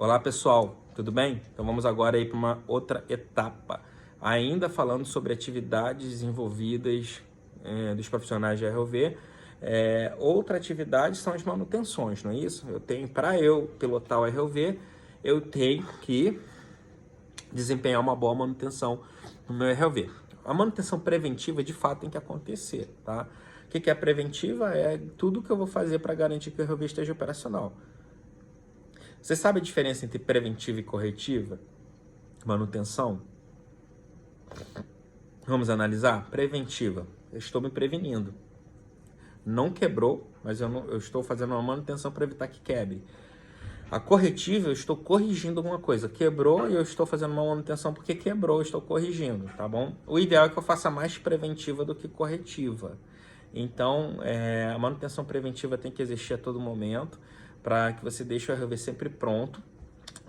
Olá pessoal, tudo bem? Então vamos agora aí para uma outra etapa, ainda falando sobre atividades desenvolvidas dos profissionais de ROV. Outra atividade são as manutenções, não é isso? Para eu pilotar o ROV, eu tenho que desempenhar uma boa manutenção no meu ROV. A manutenção preventiva de fato tem que acontecer, tá? O que é preventiva? É tudo que eu vou fazer para garantir que o ROV esteja operacional. Você sabe a diferença entre preventiva e corretiva? Manutenção? Vamos analisar? Preventiva. Eu estou me prevenindo. Não quebrou, mas eu estou fazendo uma manutenção para evitar que quebre. A corretiva, eu estou corrigindo alguma coisa. Quebrou e eu estou fazendo uma manutenção porque quebrou, eu estou corrigindo, tá bom? O ideal é que eu faça mais preventiva do que corretiva. Então, a manutenção preventiva tem que existir a todo momento, para que você deixe o ROV sempre pronto.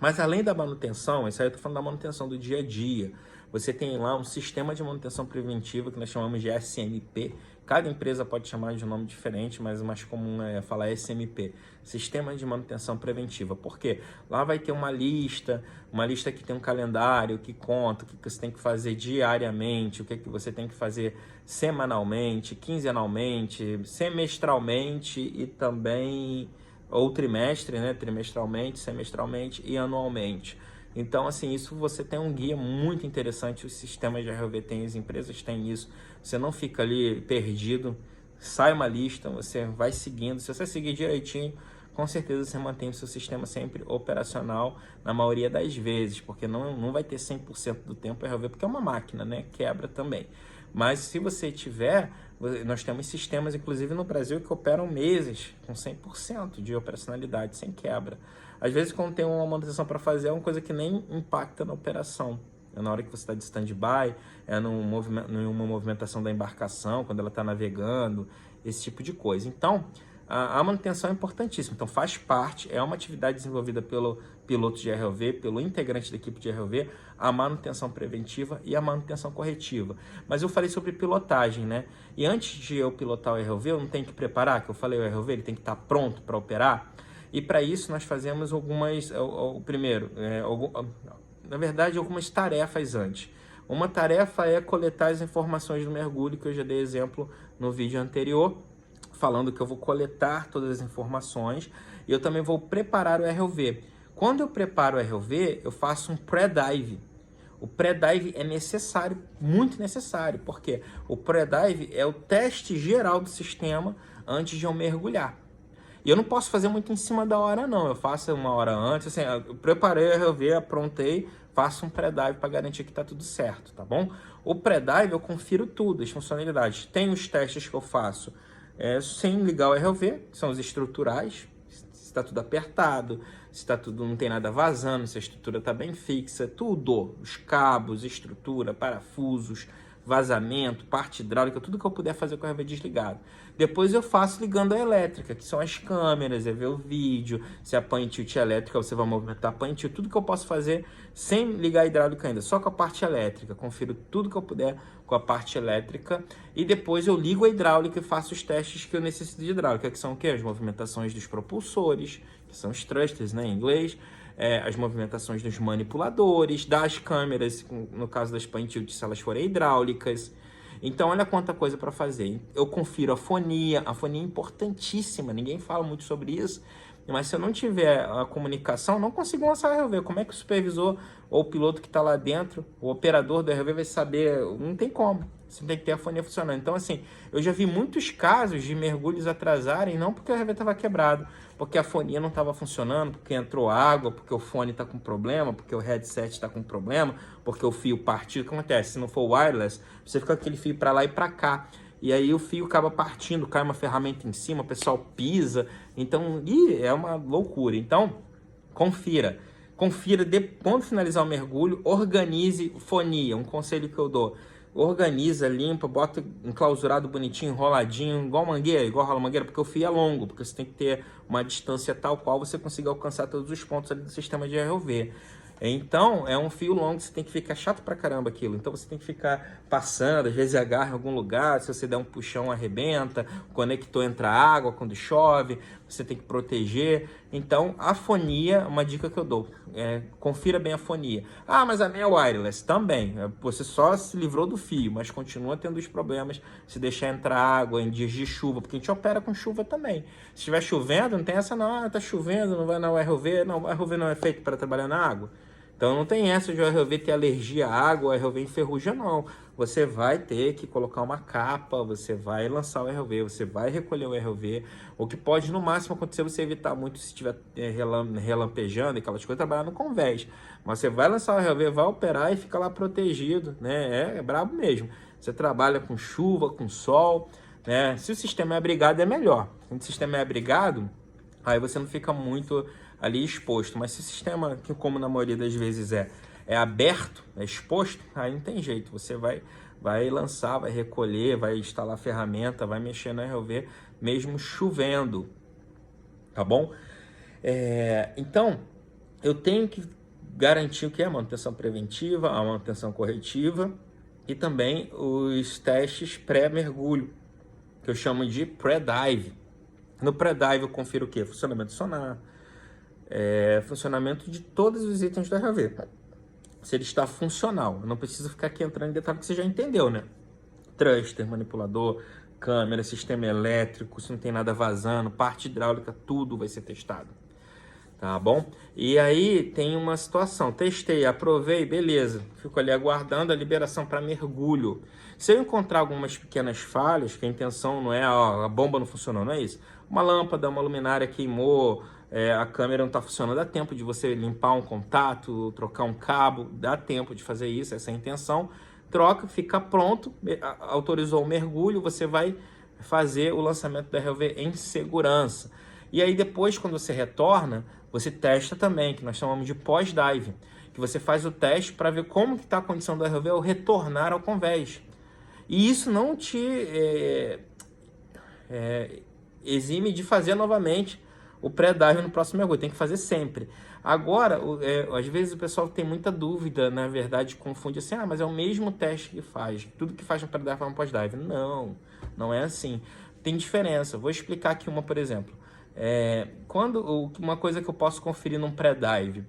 Mas além da manutenção, isso aí eu estou falando da manutenção do dia a dia, você tem lá um sistema de manutenção preventiva que nós chamamos de SMP. Cada empresa pode chamar de um nome diferente, mas o mais comum é falar SMP, Sistema de Manutenção Preventiva. Por quê? Lá vai ter uma lista que tem um calendário, que conta o que você tem que fazer diariamente, o que você tem que fazer semanalmente, quinzenalmente, semestralmente e também ou trimestre, né? Trimestralmente, semestralmente e anualmente. Então, assim, isso você tem um guia muito interessante, os sistemas de ROV têm, as empresas têm isso, você não fica ali perdido, sai uma lista, você vai seguindo, se você seguir direitinho, com certeza você mantém o seu sistema sempre operacional na maioria das vezes, porque não vai ter 100% do tempo ROV, porque é uma máquina, né? Quebra também. Mas se você tiver, nós temos sistemas, inclusive no Brasil, que operam meses com 100% de operacionalidade, sem quebra. Às vezes, quando tem uma manutenção para fazer, é uma coisa que nem impacta na operação. É na hora que você está de stand-by, é numa movimentação da embarcação, quando ela está navegando, esse tipo de coisa. Então, a manutenção é importantíssima. Então, faz parte, é uma atividade desenvolvida pelo piloto de ROV, pelo integrante da equipe de ROV, a manutenção preventiva e a manutenção corretiva. Mas eu falei sobre pilotagem, né? E antes de eu pilotar o ROV, eu não tenho que preparar, que eu falei, o ROV ele tem que estar pronto para operar. E para isso nós fazemos algumas, na verdade, algumas tarefas antes. Uma tarefa é coletar as informações do mergulho, que eu já dei exemplo no vídeo anterior, falando que eu vou coletar todas as informações e eu também vou preparar o ROV. Quando eu preparo o ROV, eu faço um pré-dive. O pré-dive é necessário, muito necessário, porque o pré-dive é o teste geral do sistema antes de eu mergulhar. E eu não posso fazer muito em cima da hora, não. Eu faço uma hora antes, assim, eu preparei o ROV, aprontei, faço um pré-dive para garantir que está tudo certo, tá bom? O pré-dive eu confiro tudo, as funcionalidades. Tem os testes que eu faço sem ligar o ROV, que são os estruturais, se está tudo apertado, se tá tudo, não tem nada vazando, se a estrutura está bem fixa, tudo, os cabos, estrutura, parafusos, vazamento, parte hidráulica, tudo que eu puder fazer com o ROV desligado. Depois eu faço ligando a elétrica, que são as câmeras, ver o vídeo, se a pane tilt elétrica, você vai movimentar a pane tilt, tudo que eu posso fazer sem ligar a hidráulica ainda, só com a parte elétrica. Confiro tudo que eu puder com a parte elétrica e depois eu ligo a hidráulica e faço os testes que eu necessito de hidráulica, que são o quê? As movimentações dos propulsores, que são os thrusters, né, em inglês, as movimentações dos manipuladores, das câmeras, no caso das pane tilt, se elas forem hidráulicas. Então, olha quanta coisa para fazer. Eu confiro a fonia é importantíssima, ninguém fala muito sobre isso, mas se eu não tiver a comunicação, não consigo lançar o ROV. Como é que o supervisor ou o piloto que está lá dentro, o operador do ROV vai saber? Não tem como. Você tem que ter a fonia funcionando. Então, assim, eu já vi muitos casos de mergulhos atrasarem, não porque o ROV estava quebrado, porque a fonia não estava funcionando, porque entrou água, porque o fone está com problema, porque o headset está com problema, porque o fio partiu. O que acontece? Se não for wireless, você fica com aquele fio para lá e para cá. E aí o fio acaba partindo, cai uma ferramenta em cima, o pessoal pisa. Então, é uma loucura. Então, confira. Confira, quando finalizar o mergulho, organize fonia. Um conselho que eu dou. Organiza, limpa, bota enclausurado bonitinho, enroladinho, igual mangueira, igual rola mangueira, porque o fio é longo, porque você tem que ter uma distância tal qual você consiga alcançar todos os pontos ali do sistema de ROV. Então, é um fio longo, você tem que ficar chato pra caramba aquilo. Então, você tem que ficar passando, às vezes agarra em algum lugar, se você der um puxão, arrebenta, o conector entra água quando chove. você tem que proteger. Então, a fonia, uma dica que eu dou, confira bem a fonia. Ah, mas a minha é wireless também. Você só se livrou do fio, mas continua tendo os problemas se deixar entrar água em dias de chuva, porque a gente opera com chuva também. Se estiver chovendo, não tem essa não, tá chovendo, não vai na URV. Não, a URV não é feito para trabalhar na água. Então não tem essa de o ROV ter alergia à água, o ROV enferruja, não. Você vai ter que colocar uma capa, você vai lançar o ROV, você vai recolher o ROV. O que pode no máximo acontecer você evitar muito se estiver relampejando e aquelas coisas, trabalhar no convés. Mas você vai lançar o ROV, vai operar e fica lá protegido, né? É brabo mesmo. Você trabalha com chuva, com sol, né? Se o sistema é abrigado é melhor. Se o sistema é abrigado, aí você não fica muito ali exposto, mas se o sistema, que como na maioria das vezes é aberto, é exposto, aí não tem jeito, você vai lançar, vai recolher, vai instalar ferramenta, vai mexer no ROV, mesmo chovendo, tá bom? Então, eu tenho que garantir o que é a manutenção preventiva, a manutenção corretiva e também os testes pré-mergulho, que eu chamo de pré-dive. No pré-dive eu confiro o quê? Funcionamento do sonar, funcionamento de todos os itens do ROV. Se ele está funcional, eu não preciso ficar aqui entrando em detalhe que você já entendeu, né? Thruster, manipulador, câmera, sistema elétrico, se não tem nada vazando, parte hidráulica, tudo vai ser testado. Tá bom? E aí tem uma situação, testei, aprovei, beleza, fico ali aguardando a liberação para mergulho. Se eu encontrar algumas pequenas falhas, que a intenção não é, a bomba não funcionou, não é isso? Uma lâmpada, uma luminária queimou, a câmera não está funcionando, dá tempo de você limpar um contato, trocar um cabo, dá tempo de fazer isso, essa é a intenção. Troca, fica pronto, autorizou o mergulho, você vai fazer o lançamento do ROV em segurança. E aí depois, quando você retorna, você testa também, que nós chamamos de pós-dive, que você faz o teste para ver como que está a condição do ROV ao retornar ao convés. E isso não te exime de fazer novamente o pré-dive no próximo mergulho, tem que fazer sempre. Agora, às vezes o pessoal tem muita dúvida, na verdade, confunde assim, mas é o mesmo teste que faz, tudo que faz no pré-dive faz no pós-dive. Não, não é assim. Tem diferença. Vou explicar aqui uma, por exemplo. Uma coisa que eu posso conferir num pré-dive.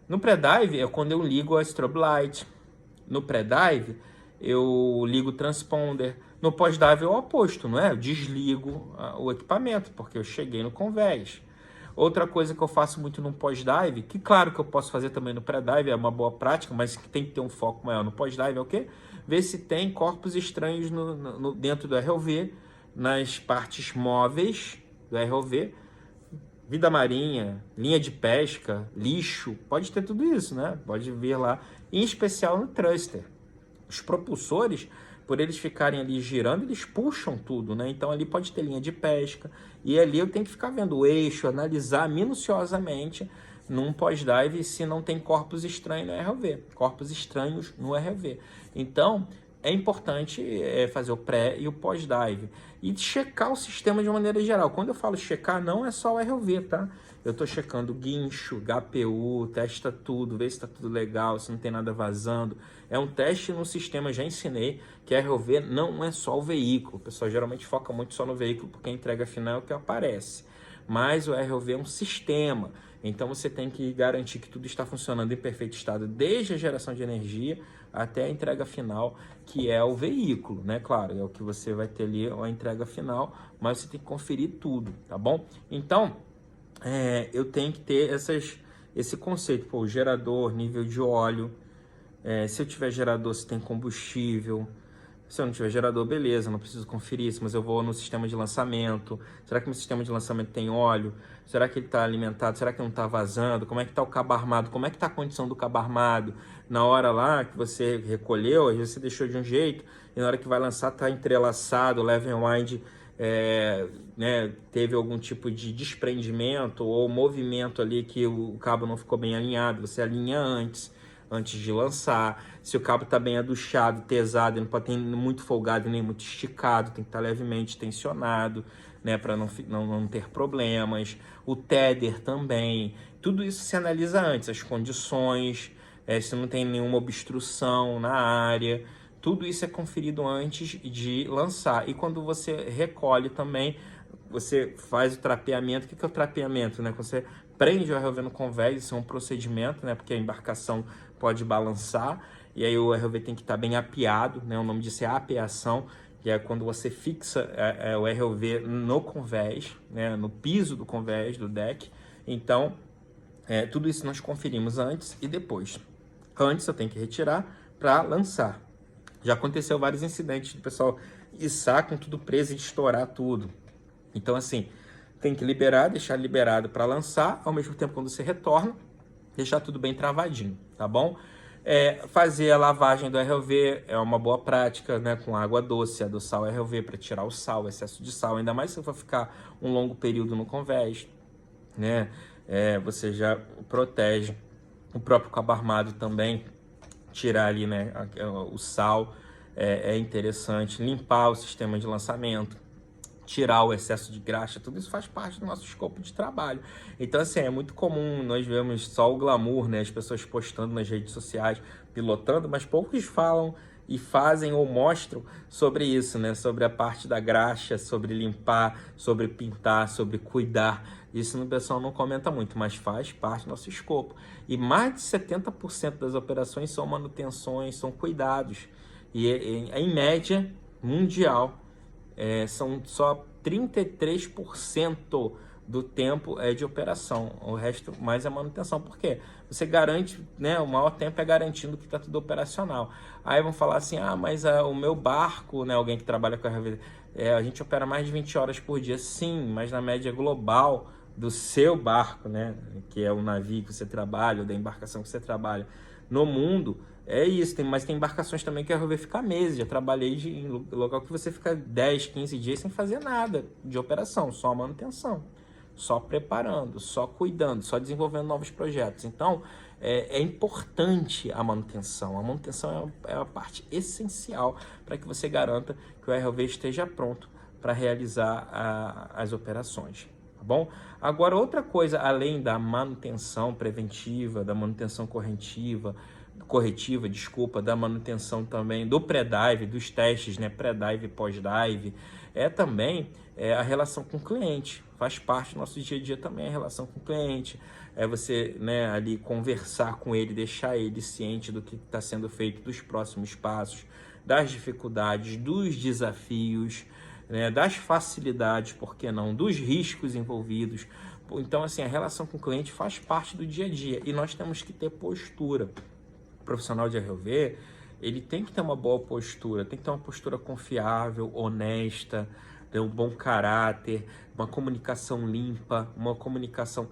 No pré-dive é quando eu ligo a strobe light. No pré-dive eu ligo o transponder. No pós-dive é o oposto, não é? Eu desligo o equipamento, porque eu cheguei no convés. Outra coisa que eu faço muito no pós-dive, que claro que eu posso fazer também no pré-dive, é uma boa prática, mas que tem que ter um foco maior no pós-dive, é o quê? Ver se tem corpos estranhos dentro do ROV, nas partes móveis do ROV, vida marinha, linha de pesca, lixo, pode ter tudo isso, né? Pode vir lá, em especial no thruster. Os propulsores, por eles ficarem ali girando, eles puxam tudo, né? Então ali pode ter linha de pesca, e ali eu tenho que ficar vendo o eixo, analisar minuciosamente num pós-dive se não tem corpos estranhos no ROV, corpos estranhos no ROV. Então, é importante fazer o pré e o pós-dive e checar o sistema de maneira geral. Quando eu falo checar, não é só o ROV, tá? Eu estou checando guincho, HPU, testa tudo, vê se está tudo legal, se não tem nada vazando. É um teste no sistema, já ensinei que ROV não é só o veículo. O pessoal geralmente foca muito só no veículo porque a entrega final é o que aparece. Mas o ROV é um sistema, então você tem que garantir que tudo está funcionando em perfeito estado, desde a geração de energia até a entrega final, que é o veículo, né? Claro, é o que você vai ter ali, a entrega final, mas você tem que conferir tudo, tá bom? Então, eu tenho que ter esse conceito, o gerador, nível de óleo, se eu tiver gerador, se tem combustível. Se eu não tiver gerador, beleza, não preciso conferir isso, mas eu vou no sistema de lançamento. Será que meu sistema de lançamento tem óleo? Será que ele está alimentado? Será que não está vazando? Como é que está o cabo armado? Como é que está a condição do cabo armado? Na hora lá que você recolheu, às vezes você deixou de um jeito, e na hora que vai lançar está entrelaçado, o level wind teve algum tipo de desprendimento ou movimento ali que o cabo não ficou bem alinhado, você alinha antes de lançar. Se o cabo está bem aduchado, tesado, ele não pode ter muito folgado nem muito esticado, tem que estar levemente tensionado, né, para não ter problemas. O tether também, tudo isso se analisa antes, as condições, se não tem nenhuma obstrução na área, tudo isso é conferido antes de lançar. E quando você recolhe também, você faz o trapeamento. O que é o trapeamento, né? Você prende o ROV no convés, isso é um procedimento, né? Porque a embarcação pode balançar, e aí o ROV tem que estar bem apeado, né? O nome disso é apeação, que é quando você fixa o ROV no convés, né? No piso do convés, do deck. Então, tudo isso nós conferimos antes e depois. Antes eu tenho que retirar para lançar. Já aconteceu vários incidentes do pessoal içar com tudo preso e estourar tudo. Então, assim, tem que liberar, deixar liberado para lançar, ao mesmo tempo quando você retorna, deixar tudo bem travadinho, tá bom? Fazer a lavagem do ROV é uma boa prática, né? Com água doce, adoçar o ROV para tirar o sal, o excesso de sal, ainda mais se for ficar um longo período no convés, né? Você já protege o próprio cabo armado também, tirar ali, né, o sal, é interessante, limpar o sistema de lançamento, tirar o excesso de graxa, tudo isso faz parte do nosso escopo de trabalho. Então, assim, é muito comum nós vemos só o glamour, né, as pessoas postando nas redes sociais, pilotando, mas poucos falam e fazem ou mostram sobre isso, né, sobre a parte da graxa, sobre limpar, sobre pintar, sobre cuidar. Isso o pessoal não comenta muito, mas faz parte do nosso escopo. E mais de 70% das operações são manutenções, são cuidados. E em média mundial, são só 33% do tempo de operação. O resto mais é manutenção. Por quê? Você garante, né? O maior tempo é garantindo que está tudo operacional. Aí vão falar assim, mas o meu barco, né? Alguém que trabalha com a gente opera mais de 20 horas por dia. Sim, mas na média global do seu barco, né? Que é o navio que você trabalha, ou da embarcação que você trabalha, no mundo, é isso. Mas tem embarcações também que a ROV fica meses. Já trabalhei em local que você fica 10, 15 dias sem fazer nada de operação, só manutenção, só preparando, só cuidando, só desenvolvendo novos projetos. Então, é importante a manutenção. A manutenção é a parte essencial para que você garanta que o ROV esteja pronto para realizar as operações. Tá bom? Agora, outra coisa, além da manutenção preventiva, da manutenção corretiva, da manutenção também do pré-dive, dos testes, né, pré-dive e pós-dive, também a relação com o cliente. Faz parte do nosso dia a dia também a relação com o cliente. Você, né, ali conversar com ele, deixar ele ciente do que está sendo feito, dos próximos passos, das dificuldades, dos desafios, né, das facilidades, por que não, dos riscos envolvidos. Então, assim, a relação com o cliente faz parte do dia a dia e nós temos que ter postura. O profissional de ROV, ele tem que ter uma boa postura, tem que ter uma postura confiável, honesta, ter um bom caráter, uma comunicação limpa, uma comunicação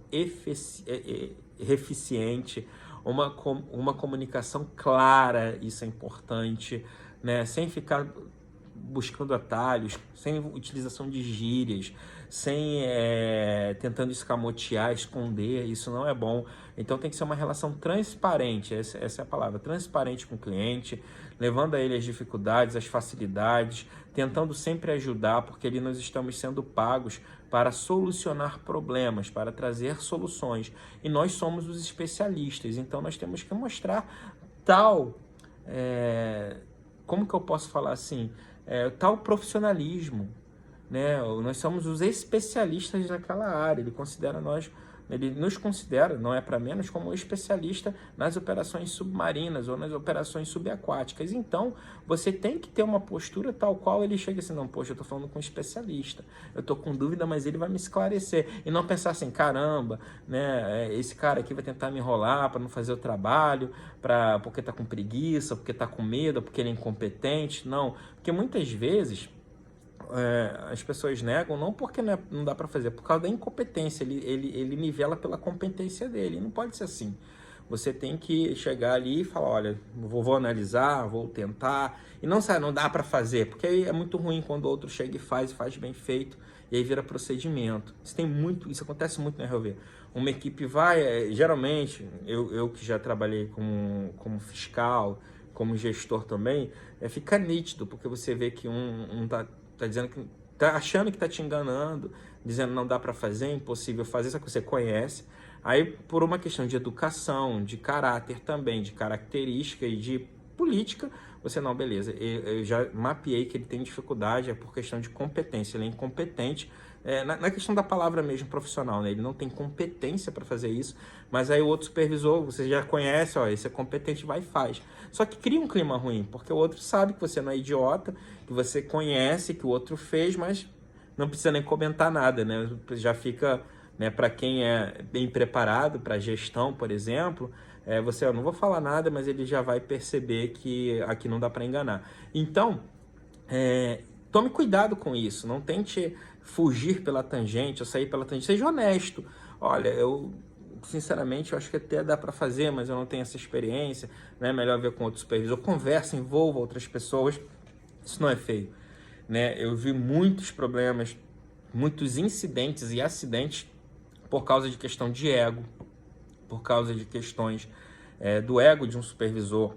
eficiente, uma comunicação clara, isso é importante, né? Sem ficar buscando atalhos, sem utilização de gírias, sem tentando escamotear, esconder, isso não é bom. Então tem que ser uma relação transparente, essa é a palavra, transparente com o cliente, levando a ele as dificuldades, as facilidades, tentando sempre ajudar, porque ali nós estamos sendo pagos para solucionar problemas, para trazer soluções, e nós somos os especialistas, então nós temos que mostrar como que eu posso falar assim, tal profissionalismo, né? Nós somos os especialistas naquela área. Ele nos considera, não é para menos, como especialista nas operações submarinas ou nas operações subaquáticas. Então, você tem que ter uma postura tal qual ele chega assim, não, poxa, eu estou falando com um especialista, eu estou com dúvida, mas ele vai me esclarecer. E não pensar assim, caramba, né, esse cara aqui vai tentar me enrolar para não fazer o trabalho, porque está com preguiça, porque está com medo, porque ele é incompetente. Não, porque muitas vezes as pessoas negam não porque não dá para fazer, por causa da incompetência. Ele nivela pela competência dele. Não pode ser assim. Você tem que chegar ali e falar, olha, vou analisar, vou tentar, e não dá para fazer, porque aí é muito ruim quando o outro chega e faz bem feito, e aí vira procedimento. Isso acontece muito na ROV. Uma equipe vai, geralmente, eu que já trabalhei como fiscal, como gestor também, fica nítido, porque você vê que um tá dizendo que tá achando que tá te enganando, dizendo não dá para fazer, é impossível fazer, só que você conhece. Aí, por uma questão de educação, de caráter também, de característica e de política, você eu já mapeei que ele tem dificuldade, é por questão de competência, ele é incompetente na questão da palavra mesmo, profissional, né? Ele não tem competência para fazer isso, mas aí o outro supervisor, você já conhece, ó, esse é competente, vai e faz. Só que cria um clima ruim, porque o outro sabe que você não é idiota, que você conhece, que o outro fez, mas não precisa nem comentar nada, né? Já fica, né, para quem é bem preparado para gestão, por exemplo, eu não vou falar nada, mas ele já vai perceber que aqui não dá para enganar. Então, tome cuidado com isso, não tente fugir pela tangente ou sair pela tangente, seja honesto. Olha, eu sinceramente eu acho que até dá para fazer, mas eu não tenho essa experiência, né? Melhor ver com outro supervisor, conversa, envolva outras pessoas, isso não é feio, né? Eu vi muitos problemas, muitos incidentes e acidentes por causa de questão de ego, por causa de questões do ego de um supervisor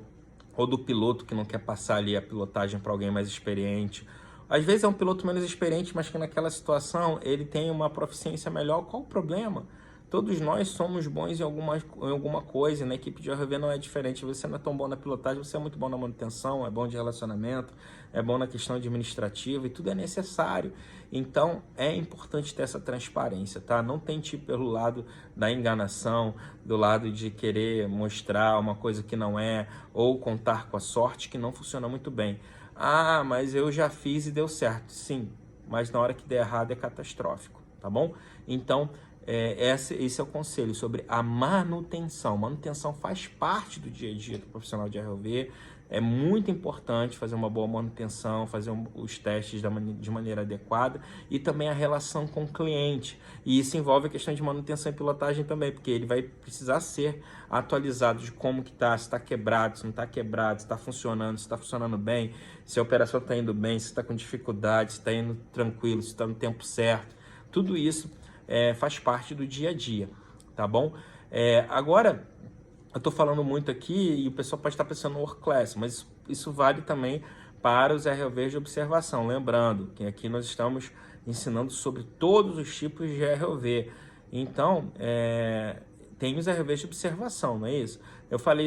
ou do piloto que não quer passar ali a pilotagem para alguém mais experiente. Às vezes é um piloto menos experiente, mas que naquela situação ele tem uma proficiência melhor. Qual o problema? Todos nós somos bons em alguma coisa, e na equipe de RV não é diferente. Você não é tão bom na pilotagem, você é muito bom na manutenção, é bom de relacionamento, é bom na questão administrativa, e tudo é necessário. Então, é importante ter essa transparência, tá? Não tente ir pelo lado da enganação, do lado de querer mostrar uma coisa que não é, ou contar com a sorte, que não funciona muito bem. Ah, mas eu já fiz e deu certo. Sim, mas na hora que der errado é catastrófico, tá bom? Então, esse é o conselho sobre a manutenção. Manutenção faz parte do dia a dia do profissional de ROV. É muito importante fazer uma boa manutenção, fazer os testes de maneira adequada e também a relação com o cliente. E isso envolve a questão de manutenção e pilotagem também, porque ele vai precisar ser atualizado de como que está, se está quebrado, se não está quebrado, se está funcionando, se está funcionando bem, se a operação está indo bem, se está com dificuldade, se está indo tranquilo, se está no tempo certo. Tudo isso faz parte do dia a dia, tá bom? Agora, eu estou falando muito aqui e o pessoal pode estar pensando no Work Class, mas isso vale também para os ROVs de observação. Lembrando que aqui nós estamos ensinando sobre todos os tipos de ROV. Então, tem os ROVs de observação, não é isso?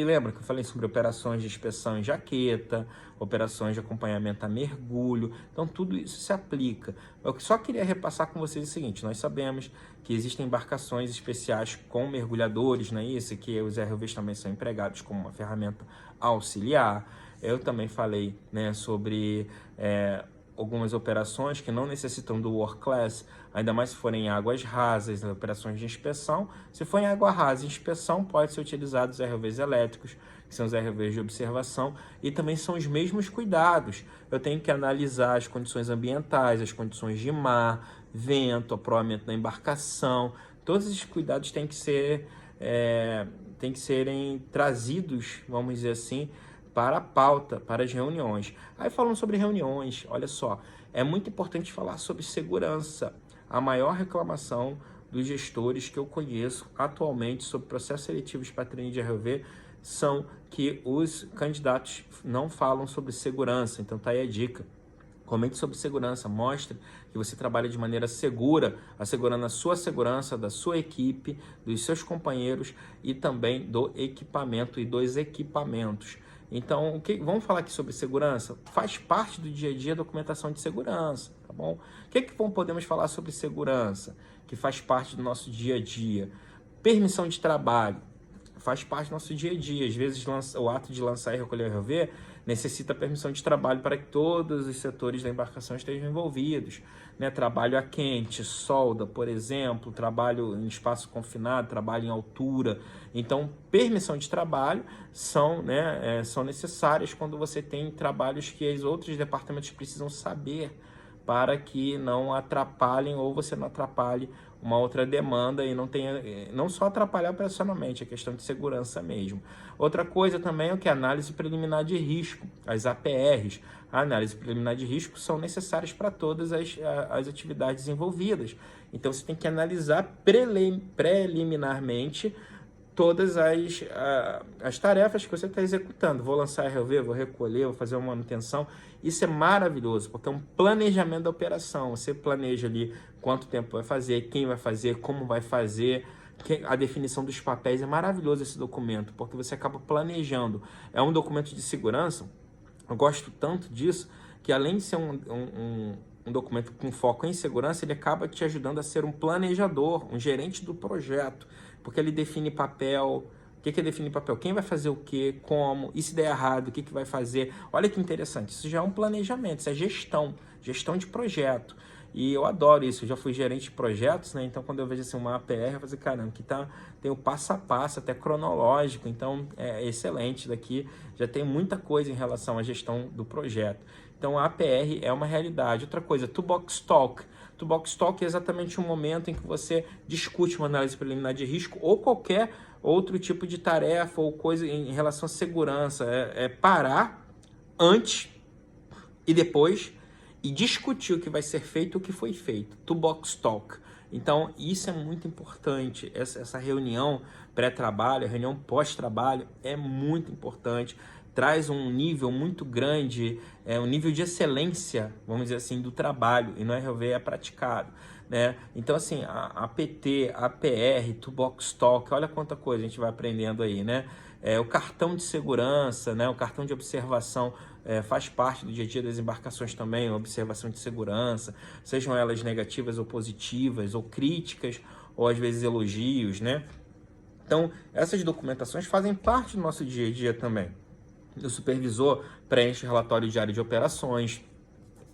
Lembra que eu falei sobre operações de inspeção em jaqueta, operações de acompanhamento a mergulho, então tudo isso se aplica. Eu só queria repassar com vocês o seguinte: nós sabemos que existem embarcações especiais com mergulhadores, não é isso? Que os ROVs também são empregados como uma ferramenta auxiliar. Eu também falei, né, sobre algumas operações que não necessitam do Work Class, ainda mais se forem em águas rasas, operações de inspeção. Se for em água rasa e inspeção, pode ser utilizado os ROVs elétricos, que são os ROVs de observação, e também são os mesmos cuidados. Eu tenho que analisar as condições ambientais, as condições de mar, vento, aproamento da embarcação. Todos esses cuidados têm que serem trazidos, vamos dizer assim, para a pauta, para as reuniões. Aí falando sobre reuniões, olha só, é muito importante falar sobre segurança. A maior reclamação dos gestores que eu conheço atualmente sobre processos seletivos para trainee de ROV são que os candidatos não falam sobre segurança. Então tá aí a dica. Comente sobre segurança, mostre que você trabalha de maneira segura, assegurando a sua segurança, da sua equipe, dos seus companheiros e também do equipamento e dos equipamentos. Então, vamos falar aqui sobre segurança? Faz parte do dia a dia a documentação de segurança, tá bom? O que podemos falar sobre segurança, que faz parte do nosso dia a dia? Permissão de trabalho, faz parte do nosso dia a dia. Às vezes, o ato de lançar e recolher ROV necessita permissão de trabalho para que todos os setores da embarcação estejam envolvidos, né? Trabalho a quente, solda, por exemplo, trabalho em espaço confinado, trabalho em altura. Então, permissão de trabalho são necessárias quando você tem trabalhos que os outros departamentos precisam saber para que não atrapalhem ou você não atrapalhe uma outra demanda e não só atrapalhar operacionalmente, é questão de segurança mesmo. Outra coisa também é que a análise preliminar de risco, as APRs. A análise preliminar de risco são necessárias para todas as atividades envolvidas. Então você tem que analisar preliminarmente todas as tarefas que você está executando. Vou lançar ROV, vou recolher, vou fazer uma manutenção. Isso é maravilhoso, porque é um planejamento da operação. Você planeja ali quanto tempo vai fazer, quem vai fazer, como vai fazer, a definição dos papéis. É maravilhoso esse documento, porque você acaba planejando. É um documento de segurança. Eu gosto tanto disso, que além de ser um documento com foco em segurança, ele acaba te ajudando a ser um planejador, um gerente do projeto, porque ele define papel. O que é definir papel? Quem vai fazer o quê? Como? E se der errado, o que vai fazer? Olha que interessante, isso já é um planejamento, isso é gestão de projeto. E eu adoro isso, eu já fui gerente de projetos, né? Então quando eu vejo assim, uma APR, eu falo assim, caramba, que tem o passo a passo, até cronológico, então é excelente daqui, já tem muita coisa em relação à gestão do projeto. Então a APR é uma realidade. Outra coisa, Toolbox Talk. Toolbox Talk é exatamente um momento em que você discute uma análise preliminar de risco ou qualquer outro tipo de tarefa ou coisa em relação à segurança. É parar antes e depois e discutir o que vai ser feito e o que foi feito. Toolbox Talk. Então, isso é muito importante. Essa reunião pré-trabalho, reunião pós-trabalho é muito importante. Traz um nível muito grande, um nível de excelência, vamos dizer assim, do trabalho. E no RV é praticado. Né? Então, assim, a PT, a PR, Toolbox Talk, olha quanta coisa a gente vai aprendendo aí, né? O cartão de segurança, né? O cartão de observação faz parte do dia a dia das embarcações também, observação de segurança, sejam elas negativas ou positivas, ou críticas, ou às vezes elogios, né? Então, essas documentações fazem parte do nosso dia a dia também. O supervisor preenche o relatório diário de operações.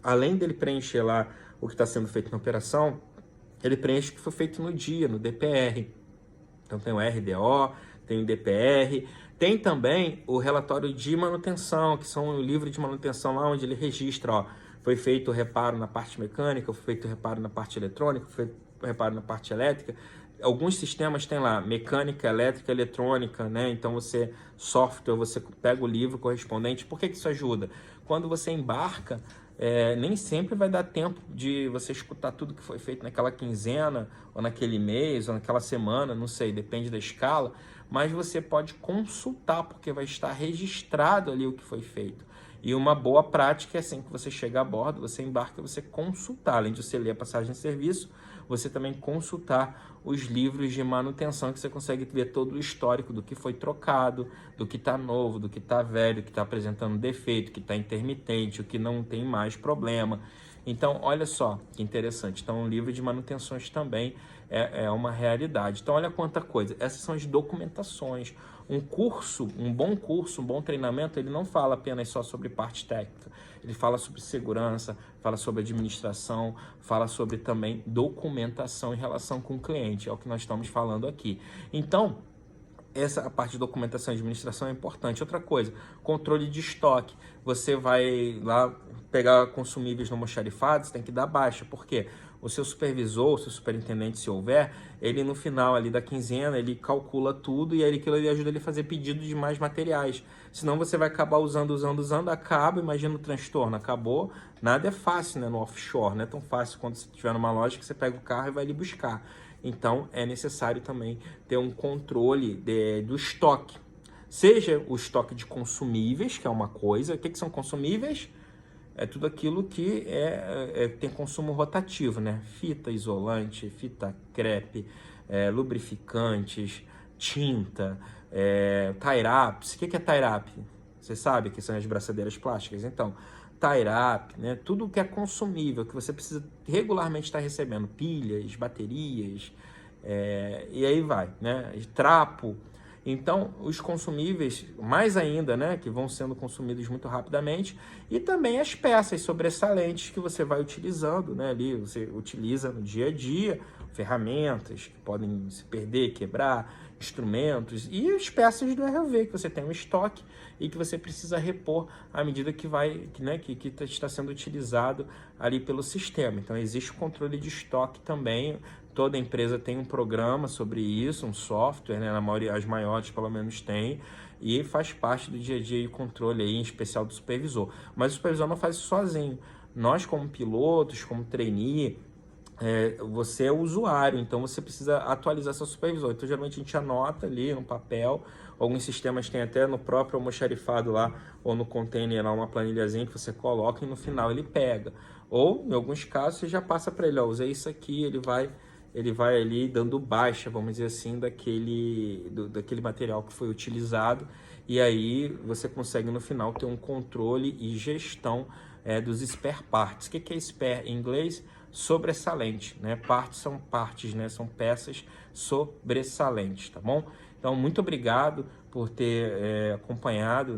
Além dele preencher lá o que está sendo feito na operação, ele preenche o que foi feito no dia, no DPR. Então tem o RDO, tem o DPR, tem também o relatório de manutenção, que são o livro de manutenção lá onde ele registra, ó, foi feito o reparo na parte mecânica, foi feito o reparo na parte eletrônica, foi feito o reparo na parte elétrica. Alguns sistemas tem lá mecânica, elétrica, eletrônica, né? Então software, você pega o livro correspondente. Por que isso ajuda? Quando você embarca, nem sempre vai dar tempo de você escutar tudo que foi feito naquela quinzena, ou naquele mês, ou naquela semana, não sei, depende da escala, mas você pode consultar, porque vai estar registrado ali o que foi feito. E uma boa prática é assim que você chega a bordo, você embarca, você consultar, além de você ler a passagem de serviço, você também consultar os livros de manutenção, que você consegue ver todo o histórico do que foi trocado, do que está novo, do que está velho, do que está apresentando defeito, que está intermitente, o que não tem mais problema. Então, olha só que interessante. Então, o livro de manutenções também é uma realidade. Então, olha quanta coisa. Essas são as documentações. Um curso, um bom treinamento, ele não fala apenas só sobre parte técnica. Ele fala sobre segurança, fala sobre administração, fala sobre também documentação em relação com o cliente. É o que nós estamos falando aqui. Então, a parte de documentação e administração é importante. Outra coisa, controle de estoque. Você vai lá pegar consumíveis no almoxarifado, você tem que dar baixa. Por quê? O seu supervisor, o seu superintendente, se houver, ele no final ali da quinzena, ele calcula tudo e aí aquilo ali ajuda ele a fazer pedido de mais materiais. Senão você vai acabar usando, acaba, imagina o transtorno, acabou. Nada é fácil, né, no offshore, não é tão fácil quando você estiver numa loja que você pega o carro e vai ali buscar. Então, é necessário também ter um controle do estoque. Seja o estoque de consumíveis, que é uma coisa. O que são consumíveis? É tudo aquilo que tem consumo rotativo, né? Fita isolante, fita crepe, lubrificantes, tinta, tie-ups. O que é tie-up? Você sabe que são as braçadeiras plásticas? Então, tie-up, né? Tudo que é consumível, que você precisa regularmente estar recebendo, pilhas, baterias, e aí vai, né? Trapo. Então, os consumíveis, mais ainda, né, que vão sendo consumidos muito rapidamente, e também as peças sobressalentes que você vai utilizando, né, ali você utiliza no dia a dia, ferramentas que podem se perder, quebrar, instrumentos, e as peças do ROV, que você tem um estoque e que você precisa repor à medida que está sendo utilizado ali pelo sistema. Então, existe o controle de estoque também. Toda empresa tem um programa sobre isso, um software, né? Na maioria, as maiores pelo menos têm, e faz parte do dia a dia e controle aí, em especial do supervisor. Mas o supervisor não faz isso sozinho. Nós, como pilotos, como trainee, você é o usuário, então você precisa atualizar seu supervisor. Então, geralmente, a gente anota ali no papel. Alguns sistemas têm até no próprio almoxarifado lá, ou no container lá, uma planilhazinha que você coloca e no final ele pega. Ou, em alguns casos, você já passa para ele, ó, usei isso aqui, ele vai ali dando baixa, vamos dizer assim, daquele material que foi utilizado, e aí você consegue no final ter um controle e gestão dos spare parts. O que é spare em inglês? Sobressalente, né? Partes são partes, né? São peças sobressalentes, tá bom? Então, muito obrigado por ter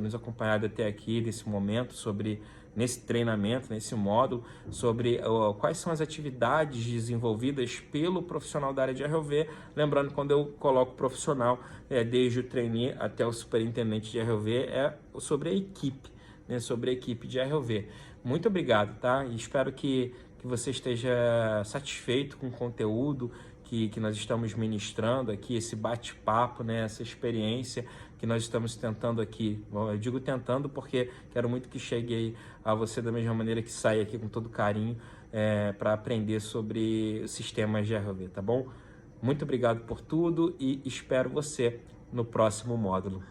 nos acompanhado até aqui nesse momento, nesse treinamento, nesse módulo, sobre quais são as atividades desenvolvidas pelo profissional da área de ROV. Lembrando, quando eu coloco profissional, desde o trainee até o superintendente de ROV, é sobre a equipe, né? Sobre a equipe de ROV. Muito obrigado, tá? E espero que você esteja satisfeito com o conteúdo que nós estamos ministrando aqui, esse bate-papo, né, essa experiência que nós estamos tentando aqui. Bom, eu digo tentando porque quero muito que chegue aí a você da mesma maneira que saia aqui com todo carinho para aprender sobre sistemas de ROV, tá bom? Muito obrigado por tudo e espero você no próximo módulo.